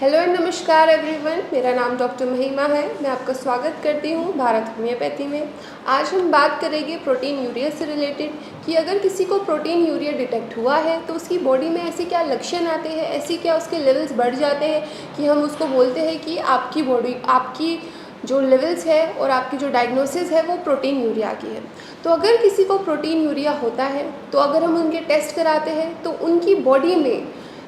Hello and नमस्कार everyone, मेरा नाम डॉक्टर महिमा है। मैं आपका स्वागत करती हूँ भारत होम्योपैथी में। आज हम बात करेंगे प्रोटीन यूरिया से रिलेटेड कि अगर किसी को प्रोटीन यूरिया डिटेक्ट हुआ है तो उसकी बॉडी में ऐसे क्या लक्षण आते हैं, ऐसी क्या उसके लेवल्स बढ़ जाते हैं कि हम उसको बोलते हैं कि आपकी बॉडी, आपकी जो लेवल्स है और आपकी जो डायग्नोसिस है वो प्रोटीन यूरिया की है। तो अगर किसी को प्रोटीन यूरिया होता है तो अगर हम उनके टेस्ट कराते हैं तो उनकी बॉडी में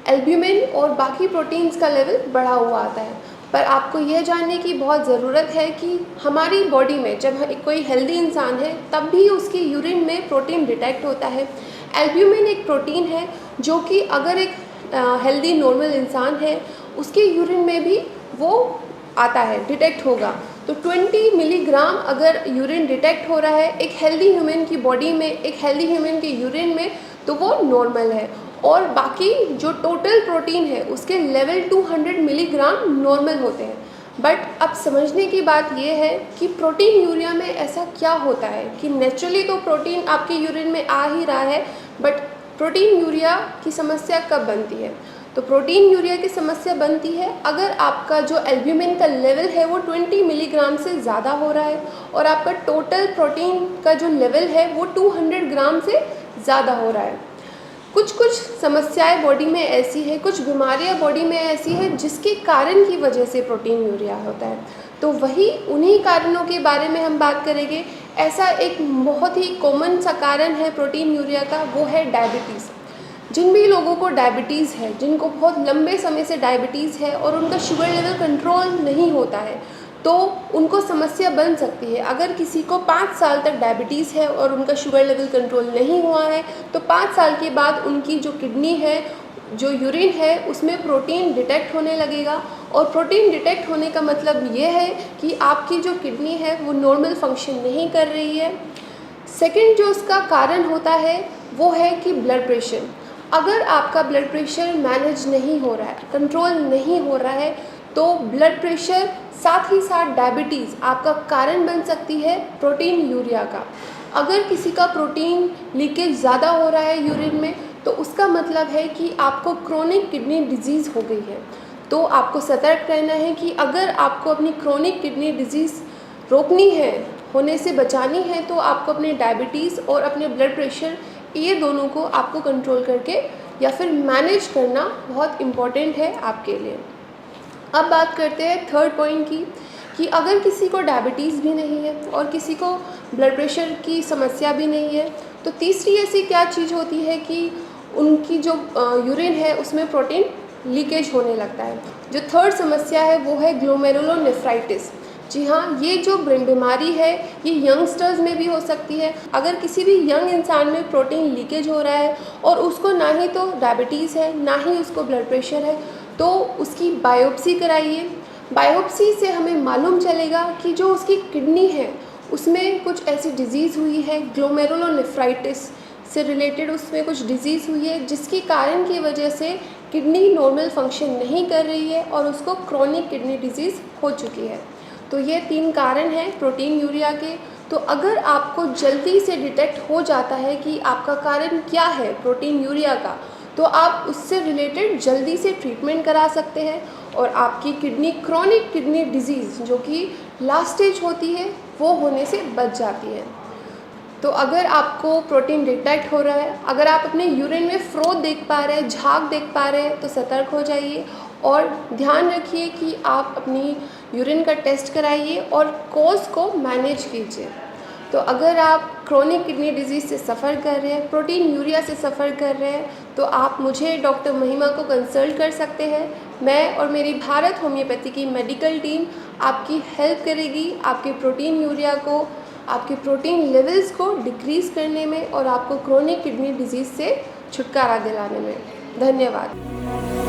एल्ब्यूमिन और बाकी प्रोटीन्स का लेवल बढ़ा हुआ आता है। पर आपको यह जानने की बहुत ज़रूरत है कि हमारी बॉडी में जब कोई हेल्दी इंसान है तब भी उसकी यूरिन में प्रोटीन डिटेक्ट होता है। एल्ब्यूमिन एक प्रोटीन है जो कि अगर एक हेल्दी नॉर्मल इंसान है उसके यूरिन में भी वो आता है, डिटेक्ट होगा। तो 20 मिलीग्राम अगर यूरिन डिटेक्ट हो रहा है एक हेल्दी ह्यूमन की बॉडी में, एक हेल्दी ह्यूमन के यूरिन में, तो वो नॉर्मल है। और बाकी जो टोटल प्रोटीन है उसके लेवल 200 मिलीग्राम नॉर्मल होते हैं। बट अब समझने की बात यह है कि प्रोटीन यूरिया में ऐसा क्या होता है कि नेचुरली तो प्रोटीन आपके यूरिन में आ ही रहा है, बट प्रोटीन यूरिया की समस्या कब बनती है? तो प्रोटीन यूरिया की समस्या बनती है अगर आपका जो एल्ब्यूमिन का लेवल है वो 20 मिलीग्राम से ज़्यादा हो रहा है और आपका टोटल प्रोटीन का जो लेवल है वो 200 ग्राम से ज़्यादा हो रहा है। कुछ समस्याएं बॉडी में ऐसी है, कुछ बीमारियां बॉडी में ऐसी है जिसके कारण की वजह से प्रोटीन यूरिया होता है। तो वही उन्हीं कारणों के बारे में हम बात करेंगे। ऐसा एक बहुत ही कॉमन सा कारण है प्रोटीन यूरिया का, वो है डायबिटीज़। जिन भी लोगों को डायबिटीज़ है, जिनको बहुत लंबे समय से डायबिटीज़ है और उनका शुगर लेवल कंट्रोल नहीं होता है तो उनको समस्या बन सकती है। अगर किसी को 5 साल तक डायबिटीज़ है और उनका शुगर लेवल कंट्रोल नहीं हुआ है तो 5 साल के बाद उनकी जो किडनी है, जो यूरिन है, उसमें प्रोटीन डिटेक्ट होने लगेगा। और प्रोटीन डिटेक्ट होने का मतलब ये है कि आपकी जो किडनी है वो नॉर्मल फंक्शन नहीं कर रही है। सेकंड जो उसका कारण होता है वो है कि ब्लड प्रेशर। अगर आपका ब्लड प्रेशर मैनेज नहीं हो रहा है, कंट्रोल नहीं हो रहा है, तो ब्लड प्रेशर साथ ही साथ डायबिटीज़ आपका कारण बन सकती है प्रोटीन यूरिया का। अगर किसी का प्रोटीन लीकेज ज़्यादा हो रहा है यूरिन में तो उसका मतलब है कि आपको क्रोनिक किडनी डिजीज़ हो गई है। तो आपको सतर्क रहना है कि अगर आपको अपनी क्रोनिक किडनी डिजीज़ रोकनी है, होने से बचानी है, तो आपको अपने डायबिटीज़ और अपने ब्लड प्रेशर, ये दोनों को आपको कंट्रोल करके या फिर मैनेज करना बहुत इम्पॉर्टेंट है आपके लिए। अब बात करते हैं थर्ड पॉइंट की कि अगर किसी को डायबिटीज़ भी नहीं है और किसी को ब्लड प्रेशर की समस्या भी नहीं है तो तीसरी ऐसी क्या चीज़ होती है कि उनकी जो यूरिन है उसमें प्रोटीन लीकेज होने लगता है। जो थर्ड समस्या है वो है ग्लोमेरुलोनेफ्राइटिस। जी हाँ, ये जो बीमारी है ये यंगस्टर्स में भी हो सकती है। अगर किसी भी यंग इंसान में प्रोटीन लीकेज हो रहा है और उसको ना ही तो डायबिटीज़ है ना ही उसको ब्लड प्रेशर है तो उसकी बायोप्सी कराइए। बायोप्सी से हमें मालूम चलेगा कि जो उसकी किडनी है उसमें कुछ ऐसी डिज़ीज़ हुई है, ग्लोमेरुलोनेफ्राइटिस से रिलेटेड उसमें कुछ डिज़ीज़ हुई है जिसके कारण की वजह से किडनी नॉर्मल फंक्शन नहीं कर रही है और उसको क्रोनिक किडनी डिजीज़ हो चुकी है। तो ये 3 कारण हैं प्रोटीन यूरिया के। तो अगर आपको जल्दी से डिटेक्ट हो जाता है कि आपका कारण क्या है प्रोटीन यूरिया का, तो आप उससे रिलेटेड जल्दी से ट्रीटमेंट करा सकते हैं और आपकी किडनी, क्रोनिक किडनी डिजीज़ जो कि लास्ट स्टेज होती है, वो होने से बच जाती है। तो अगर आपको प्रोटीन डिटेक्ट हो रहा है, अगर आप अपने यूरिन में फ्रोथ देख पा रहे हैं, झाग देख पा रहे हैं, तो सतर्क हो जाइए और ध्यान रखिए कि आप अपनी यूरिन का टेस्ट कराइए और कोर्स को मैनेज कीजिए। तो अगर आप क्रोनिक किडनी डिजीज़ से सफ़र कर रहे हैं, प्रोटीन यूरिया से सफ़र कर रहे हैं, तो आप मुझे डॉक्टर महिमा को कंसल्ट कर सकते हैं। मैं और मेरी भारत होम्योपैथी की मेडिकल टीम आपकी हेल्प करेगी आपके प्रोटीन यूरिया को, आपके प्रोटीन लेवल्स को डिक्रीज़ करने में और आपको क्रोनिक किडनी डिजीज़ से छुटकारा दिलाने में। धन्यवाद।